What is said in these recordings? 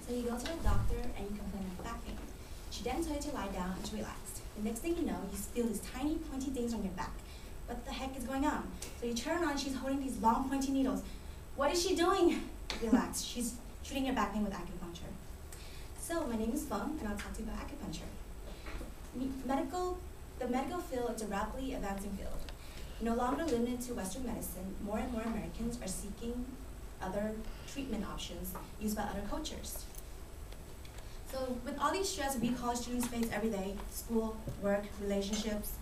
So you go to the doctor and you complain of back pain. She then tells you to lie down and to relax. The next thing you know, you feel these tiny pointy things on your back. What the heck is going on? So you turn on, she's holding these long pointy needles. What is she doing? Relax, she's treating your back pain with acupuncture. So my name is Phung, and I'll talk to you about acupuncture. The medical field is a rapidly advancing field. No longer limited to Western medicine, more and more Americans are seeking other treatment options used by other cultures. So with all these stress we college students face every day, school, work, relationships,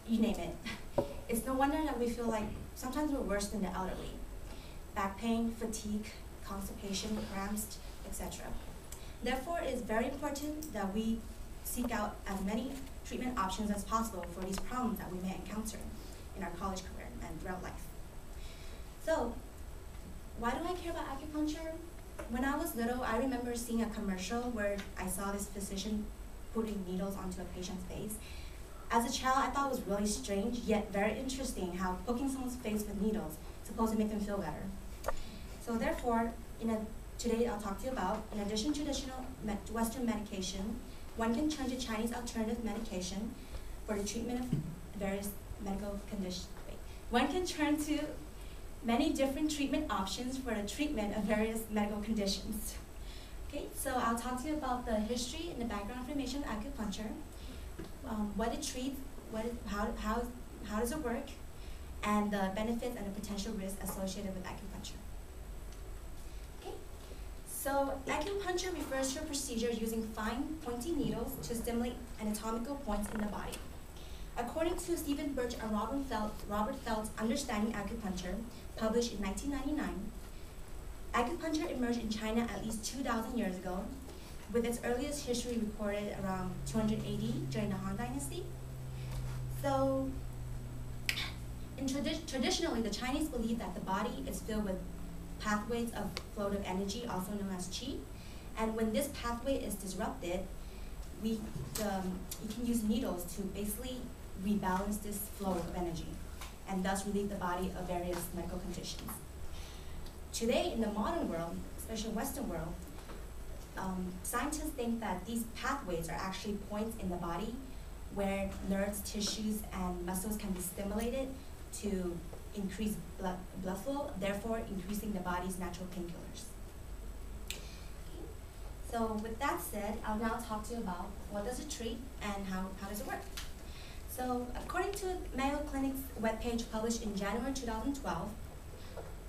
you name it, it's no wonder that we feel like sometimes we're worse than the elderly. Back pain, fatigue, constipation, cramps, etc. Therefore, it is very important that we seek out as many treatment options as possible for these problems that we may encounter in our college career and throughout life. So, why do I care about acupuncture? When I was little, I remember seeing a commercial where I saw this physician putting needles onto a patient's face. As a child, I thought it was really strange, yet very interesting how poking someone's face with needles is supposed to make them feel better. So therefore, today I'll talk to you about, in addition to traditional Western medication, one can turn to Chinese alternative medication for the treatment of various medical conditions. One can turn to many different treatment options for the treatment of various medical conditions. Okay, so I'll talk to you about the history and the background information of acupuncture, what it treats, how does it work, and the benefits and the potential risks associated with acupuncture. So acupuncture refers to a procedure using fine, pointy needles to stimulate anatomical points in the body. According to Stephen Birch and Robert Felt's Understanding Acupuncture, published in 1999, acupuncture emerged in China at least 2,000 years ago, with its earliest history recorded around 200 AD during the Han Dynasty. So, traditionally, the Chinese believe that the body is filled with pathways of flow of energy, also known as qi, and when this pathway is disrupted, you can use needles to basically rebalance this flow of energy, and thus relieve the body of various medical conditions. Today, in the modern world, especially Western world, scientists think that these pathways are actually points in the body where nerves, tissues, and muscles can be stimulated to increase blood flow, therefore increasing the body's natural painkillers. So with that said, I'll now talk to you about what does it treat and how does it work. So according to Mayo Clinic's webpage published in January 2012,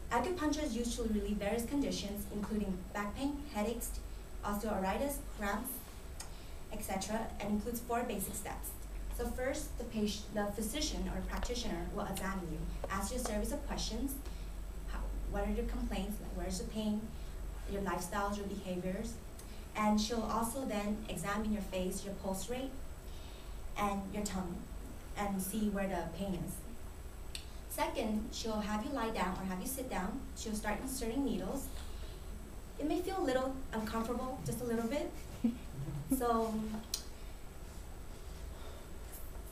acupuncture is used to relieve various conditions including back pain, headaches, osteoarthritis, cramps, etc., and includes 4 basic steps. So first, the physician or practitioner will examine you, ask you a series of questions. What are your complaints? Like where's the pain? Your lifestyles, your behaviors. And she'll also then examine your face, your pulse rate, and your tongue, and see where the pain is. Second, she'll have you lie down or have you sit down. She'll start inserting needles. It may feel a little uncomfortable, just a little bit. So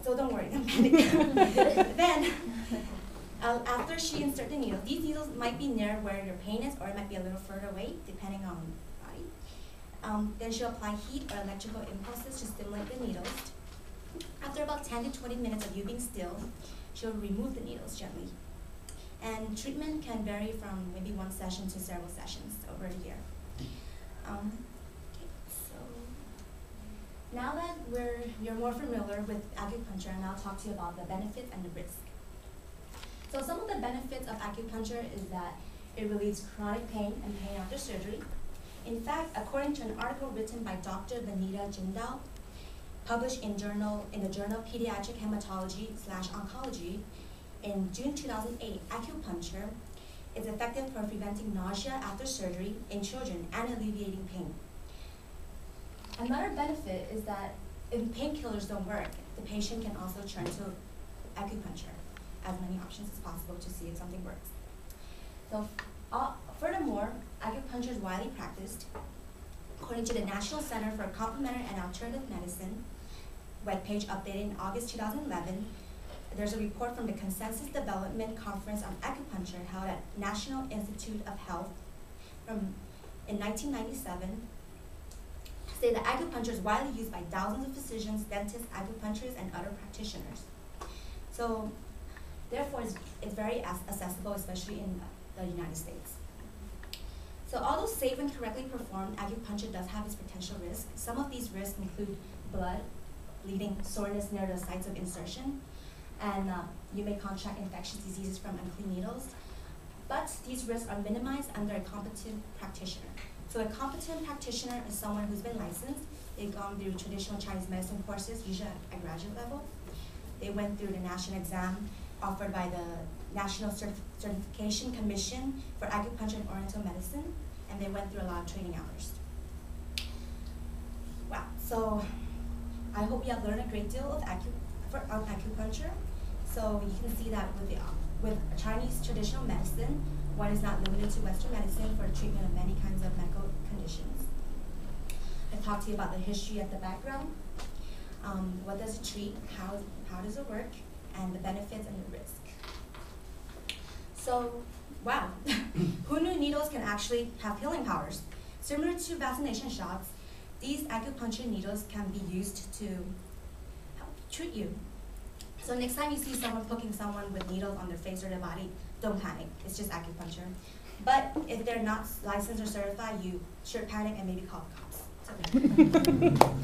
don't worry, don't panic. Then, after she inserts the needle, these needles might be near where your pain is, or it might be a little further away, depending on the body. Then she'll apply heat or electrical impulses to stimulate the needles. After about 10 to 20 minutes of you being still, she'll remove the needles gently. And treatment can vary from maybe 1 session to several sessions over a year. Now that you're more familiar with acupuncture, and I'll talk to you about the benefits and the risks. So some of the benefits of acupuncture is that it relieves chronic pain and pain after surgery. In fact, according to an article written by Dr. Vanita Jindal, published in the journal Pediatric Hematology/Oncology in June 2008, acupuncture is effective for preventing nausea after surgery in children and alleviating pain. Another benefit is that if painkillers don't work, the patient can also turn to acupuncture, as many options as possible to see if something works. So, furthermore, acupuncture is widely practiced. According to the National Center for Complementary and Alternative Medicine webpage updated in August 2011, there's a report from the Consensus Development Conference on Acupuncture held at National Institute of Health from in 1997 say that acupuncture is widely used by thousands of physicians, dentists, acupuncturists, and other practitioners. So therefore, it's very accessible, especially in the United States. So although safe and correctly performed, acupuncture does have its potential risks. Some of these risks include blood, bleeding, soreness near the sites of insertion, and you may contract infectious diseases from unclean needles. But these risks are minimized under a competent practitioner. So a competent practitioner is someone who's been licensed. They've gone through traditional Chinese medicine courses, usually at graduate level. They went through the national exam offered by the National Certification Commission for Acupuncture and Oriental Medicine, and they went through a lot of training hours. Wow, so I hope you have learned a great deal of acupuncture. So you can see that with Chinese traditional medicine, one is not limited to Western medicine for treatment of many kinds of medical conditions. I talked to you about the history at the background. What does it treat? How does it work? And the benefits and the risk. So, wow, who knew needles can actually have healing powers? Similar to vaccination shots, these acupuncture needles can be used to help treat you. So next time you see someone poking someone with needles on their face or their body, don't panic, it's just acupuncture. But if they're not licensed or certified, you should panic and maybe call the cops. It's okay.